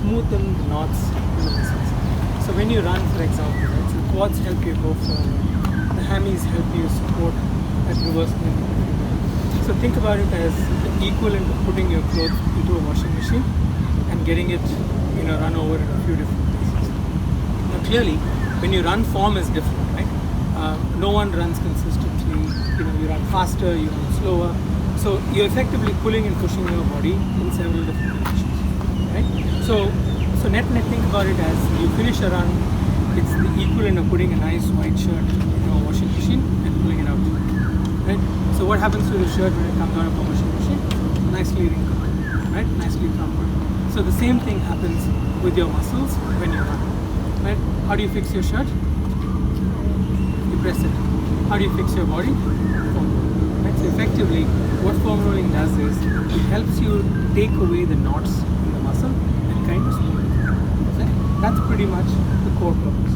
smoothen the knots in the muscles. So when you run, for example, right, so the quads help you go forward, the hammies help you support that reverse movement. So think about it as the equivalent of putting your clothes into a washing machine and getting it, run over in a few different places. Now clearly, when you run, form is different, right? No one runs consistently. You run faster, you run slower. So you're effectively pulling and pushing your body in several different directions, right? So net, think about it as you finish a run, it's the equivalent of putting a nice white shirt in a washing machine and pulling it out, right? So what happens to the shirt when it comes out of a washing machine? Nicely wrinkled, right? Nicely crumpled. So the same thing happens with your muscles when you run, right? How do you fix your shirt? You press it. How do you fix your body? Foam rolling, right? So effectively, what foam rolling does is it helps you take away the knots in the muscle and kind of smooth it. Okay? That's pretty much the core purpose.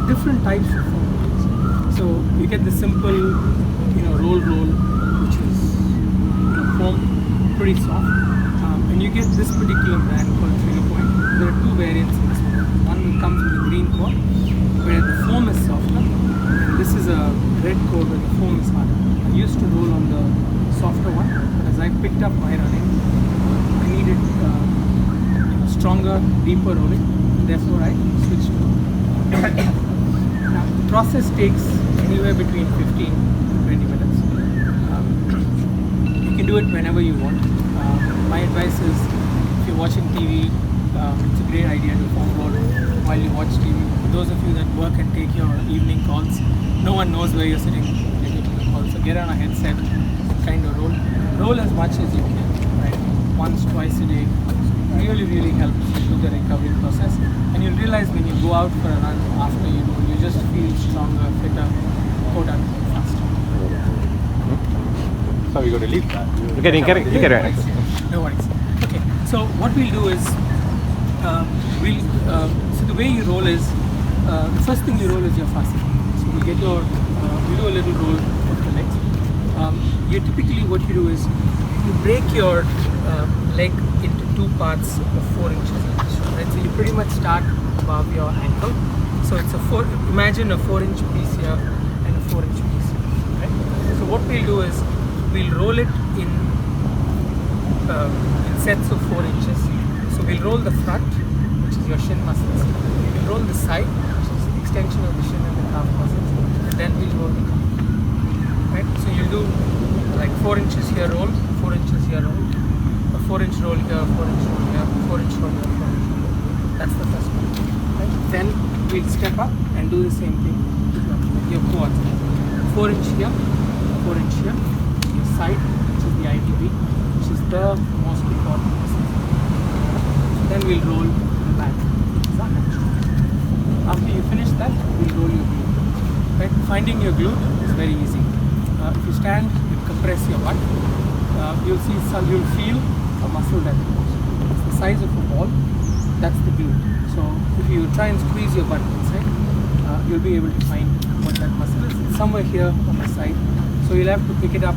Different types of foam rollings. So you get the simple, roll, which is foam, pretty soft, and you get this particular brand called Trigger Point. There are two variants in this one. One comes with a green core, where the foam is softer, and this is a red core where the foam is harder. I used to roll on the softer one, but as I picked up my running, I needed stronger, deeper rolling, and therefore I switched to now the process takes anywhere between 15 to 20 minutes. You can do it whenever you want. My advice is, if you're watching TV, it's a great idea to foam roll while you watch TV. For those of you that work and take your evening calls, no one knows where you're sitting when you take the call. So get on a headset, kind of roll. Roll as much as you can, right? Once, twice a day. Really helps with the recovery process. And you'll realize when you go out for a run after you do, you just feel stronger, fitter, go down faster. So we're going to leave that. Okay, you get it. No worries. Okay, so what we'll do is, so the way you roll is, the first thing you roll is your fascia. So we get your, we do a little roll of the legs. You typically, what you do is, you break your leg into two parts of 4 inches each, right? So you pretty much start above your ankle. So it's imagine a 4-inch piece here and a 4-inch piece here, right? So what we'll do is, we'll roll it in sets of 4 inches. So we'll roll the front, which is your shin muscles. We'll roll the side, which is the extension of the shin and the calf muscles. And then we'll roll the calf, right? So you'll do like 4 inches here roll, 4 inches here roll, a 4-inch roll here, 4-inch roll here, 4-inch roll here, 4-inch roll here. That's the first one, right? Then we'll step up and do the same thing with your quads. 4-inch here, 4-inch here, your side, which is the ITB, which is the most important muscle. Then we'll roll the back, which is our hamstring. After you finish that, we'll roll your glute. Right? Finding your glute is very easy. If you stand, you compress your butt. You'll feel a muscle that moves. It's the size of a ball. That's the glute. So if you try and squeeze your butt inside, you'll be able to find what that muscle is. It's somewhere here on the side. So you'll have to pick it up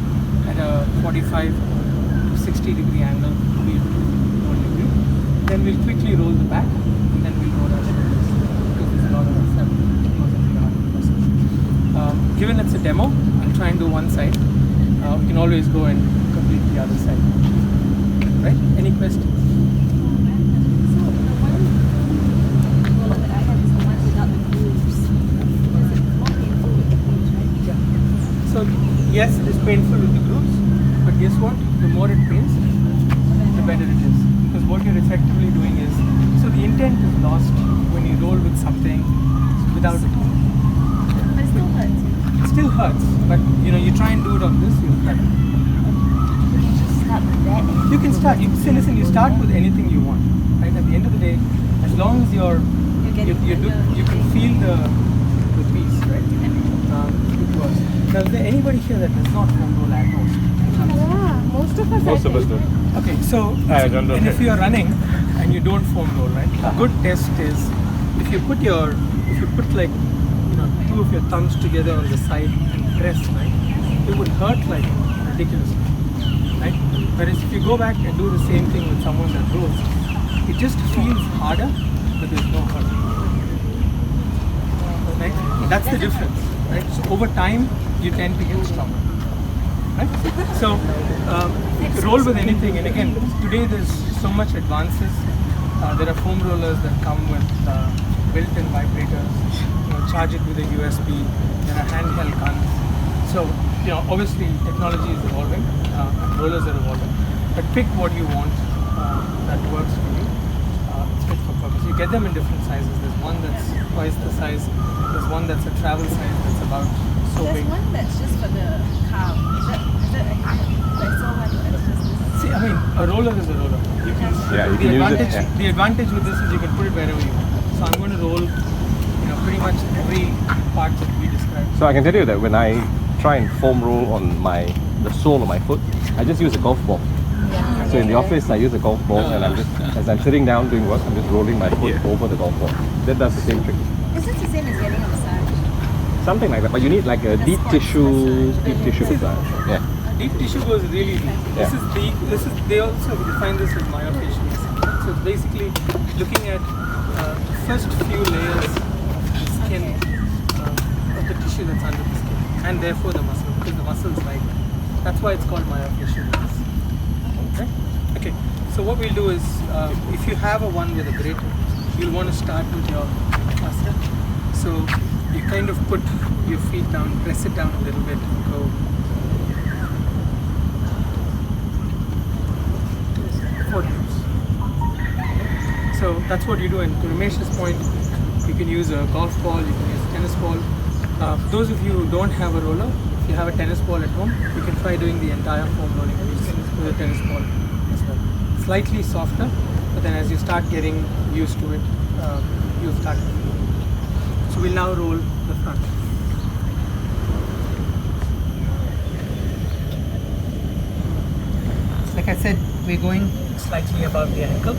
at a 45 to 60 degree angle to be able to roll your glute. Then we'll quickly roll the back, and then we'll roll our shoulders, because there's a lot of stuff because of the arm process. Given it's a demo, I'll try and do one side. We can always go and complete the other side. Right? Any questions? So yes, it is painful with the glutes, but guess what? The more it pains, the better it is. Because what you're effectively doing is, so the intent is lost when you roll with something without it. But it still hurts. It still hurts, but you try and do it on this, you'll cut it. You can just start with that. You can start. You start with anything you want. Right? At the end of the day, as long as you can feel the piece, right? It works. Now, is there anybody here that does not foam roll at all? Yeah, most of us. Most of us do. Okay, so and if you're running and you don't foam roll, right? A good test is if you put like 2 of your thumbs together on the side and press, right? It would hurt like ridiculously, right? Whereas if you go back and do the same thing with someone that rolls, It just feels harder, but there's no hurt. Right? That's the difference. Right? So over time, you tend to get stronger. Right? So roll with anything, and again, today there's so much advances. There are foam rollers that come with built-in vibrators. Charge it with a USB. There are handheld guns. So obviously technology is evolving, rollers are evolving. But pick what you want that works for you. It's fit for purpose. You get them in different sizes. There's one that's twice the size. There's one that's a travel size that's about so There's big. one that's just for the car. Is that I saw one that's just See, I mean, a roller is a roller. You can, Yeah, you can use it. Yeah. The advantage with this is you can put it wherever you want. So I'm going to roll, pretty much every part that we described. So I can tell you that when I try and foam roll on the sole of my foot, I just use a golf ball. So in the office, I use a golf ball, and I'm just, as I'm sitting down doing work, I'm just rolling my foot over the golf ball. That does the same trick. Is this the same as getting a massage? Something like that, but you need like a deep tissue massage. Yeah. Deep tissue goes really deep. Yeah. They also define this as myofascial. So it's basically looking at the first few layers of the skin, of the tissue that's under the skin, and therefore the muscle, because the muscle is like that. That's why it's called myofascial. Okay? Okay. So what we'll do is, if you have a one with a grate, you'll want to start with your fascia. So you kind of put your feet down, press it down a little bit, go. So that's what you do. And to Ramesh's point, you can use a golf ball, you can use a tennis ball. Those of you who don't have a roller, if you have a tennis ball at home, you can try doing the entire foam rolling piece with a tennis ball as well. Slightly softer, but then as you start getting used to it, you'll start. So we'll now roll the front. Like I said, we're going slightly above the ankle.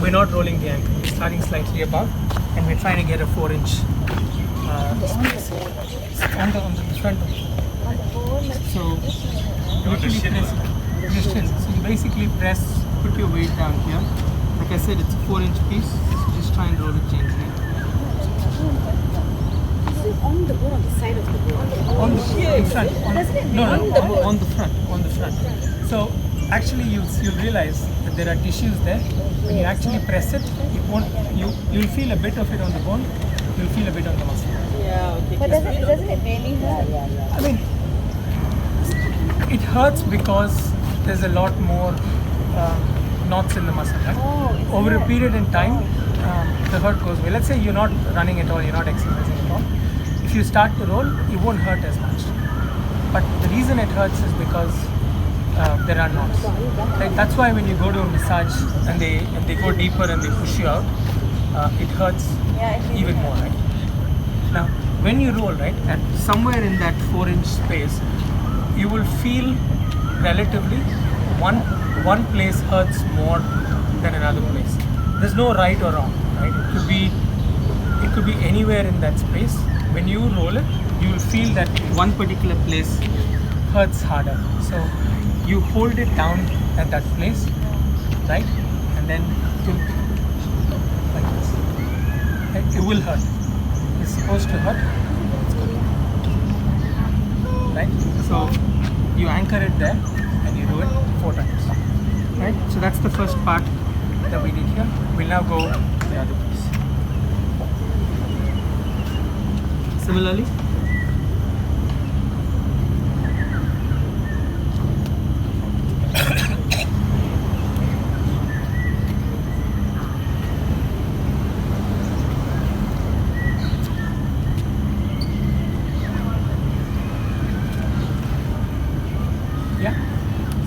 We're not rolling the ankle. We're starting slightly above, and we're trying to get a 4-inch space on the front. So So you basically put your weight down here. Like I said, it's a 4-inch piece. So just try and roll it gently. On the board, on the side of the board. On the front. On the front. So actually you'll realize that there are tissues there. When you actually press it, you'll feel a bit of it on the bone, you'll feel a bit on the muscle. Yeah, okay. But doesn't it really hurt? I mean, it hurts because there's a lot more knots in the muscle, right? Over a period in time, the hurt goes away. Let's say you're not running at all, you're not exercising at all. If you start to roll, it won't hurt as much. But the reason it hurts is because there are knots. Right? That's why when you go to a massage and they go deeper and they push you out, it hurts even more, right? Now, when you roll, right, at somewhere in that 4-inch space, you will feel relatively one place hurts more than another place. There's no right or wrong, right? It could be anywhere in that space. When you roll it, you will feel that one particular place hurts harder. So you hold it down at that place, right? And then tilt like this. Right? It will hurt. It's supposed to hurt. Right? So you anchor it there and you do it 4 times. Right? So that's the first part that we did here. We'll now go to the other piece. Similarly,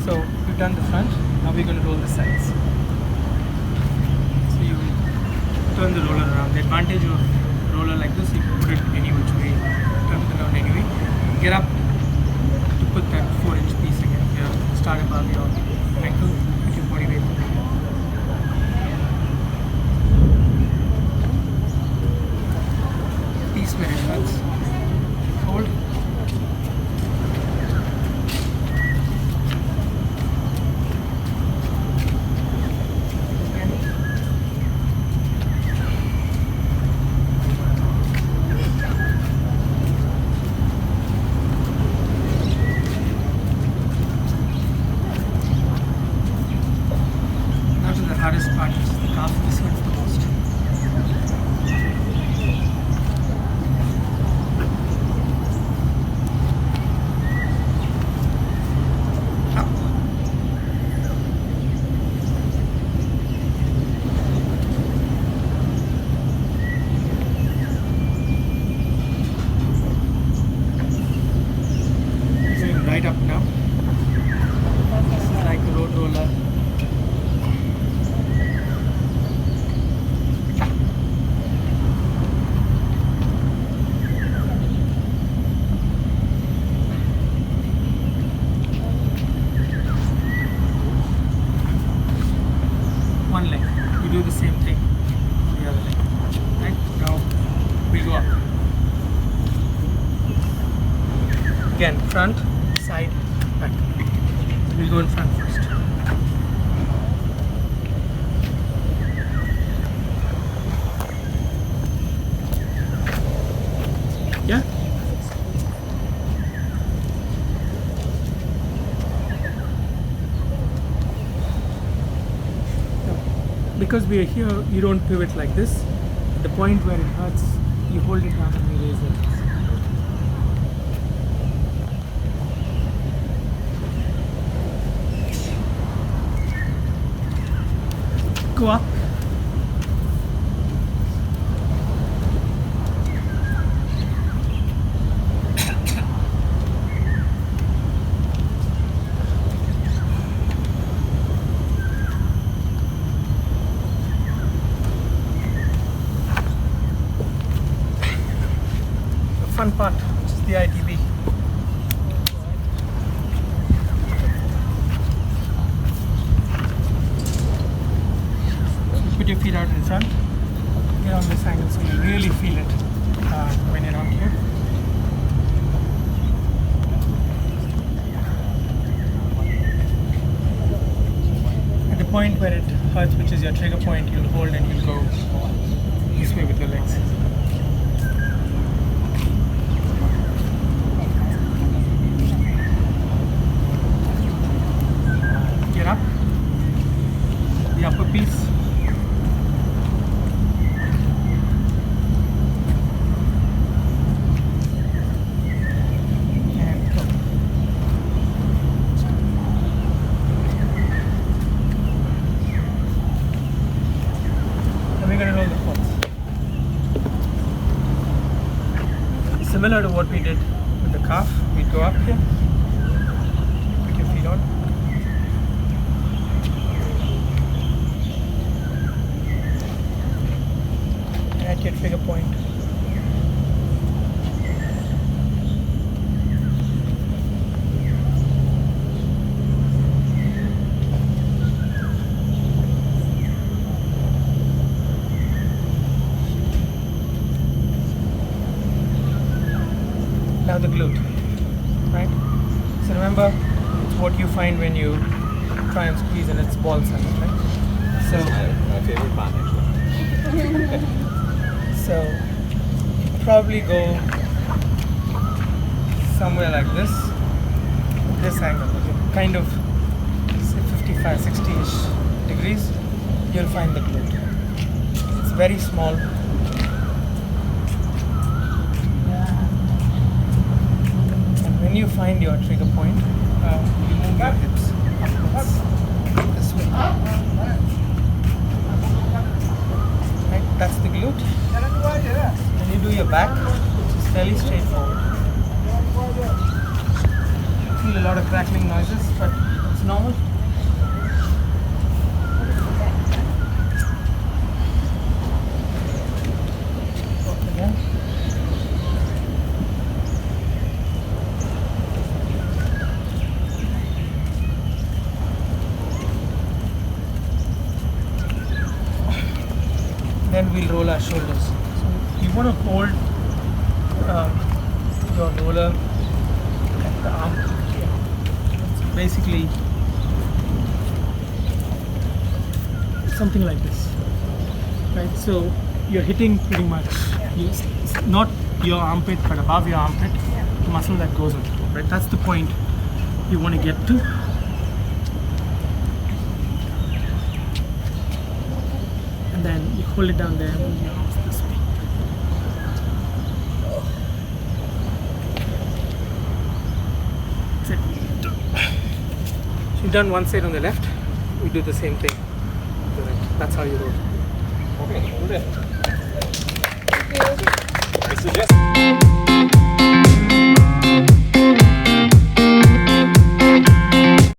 so we've done the front, now we're going to roll the sides. So you turn the roller around. The advantage of a roller like this, you can put it any which way, turn it around anyway. Get up to put that 4-inch piece again. Here, start above your ankle, put your body weight. Piece where it hurts. Hold. You do the same thing the other leg. Right? Now we go up. Again, front, side, back. We'll go in front first. Yeah? Because we are here, you don't pivot like this. At the point where it hurts, you hold it down and you raise it. Go up. Fun part, which is the ITB. So put your feet out in front, get on this angle so you really feel it when you're not here. At the point where it hurts, which is your trigger point, you'll hold and you'll go this way with your legs. Up the upper piece, and go. And we're going to roll the foot. Similar to what we did with the calf, we'd go up here, put your feet on. At your trigger point. Now the glute, right? So remember, it's what you find when you try and squeeze and it's ball size, right? So My favorite part actually. So probably go somewhere like this angle, okay? Kind of say 55, 60-ish degrees, you'll find the glute. It's very small. And when you find your trigger point, you move your hips upwards this way. Right? That's the glute. When you do your back, it's fairly straightforward. Feel a lot of crackling noises, but it's normal. Again. Then we'll roll our shoulders. So you want to hold your roller at the arm here. It's basically something like this, right? So you're hitting pretty much not your armpit, but above your armpit, the muscle that goes on top, right? That's the point you want to get to. And then you hold it down there and move your arms this way. That's it. So you've done one side on the left, we do the same thing on the right. That's how you roll. Okay, hold it. I suggest.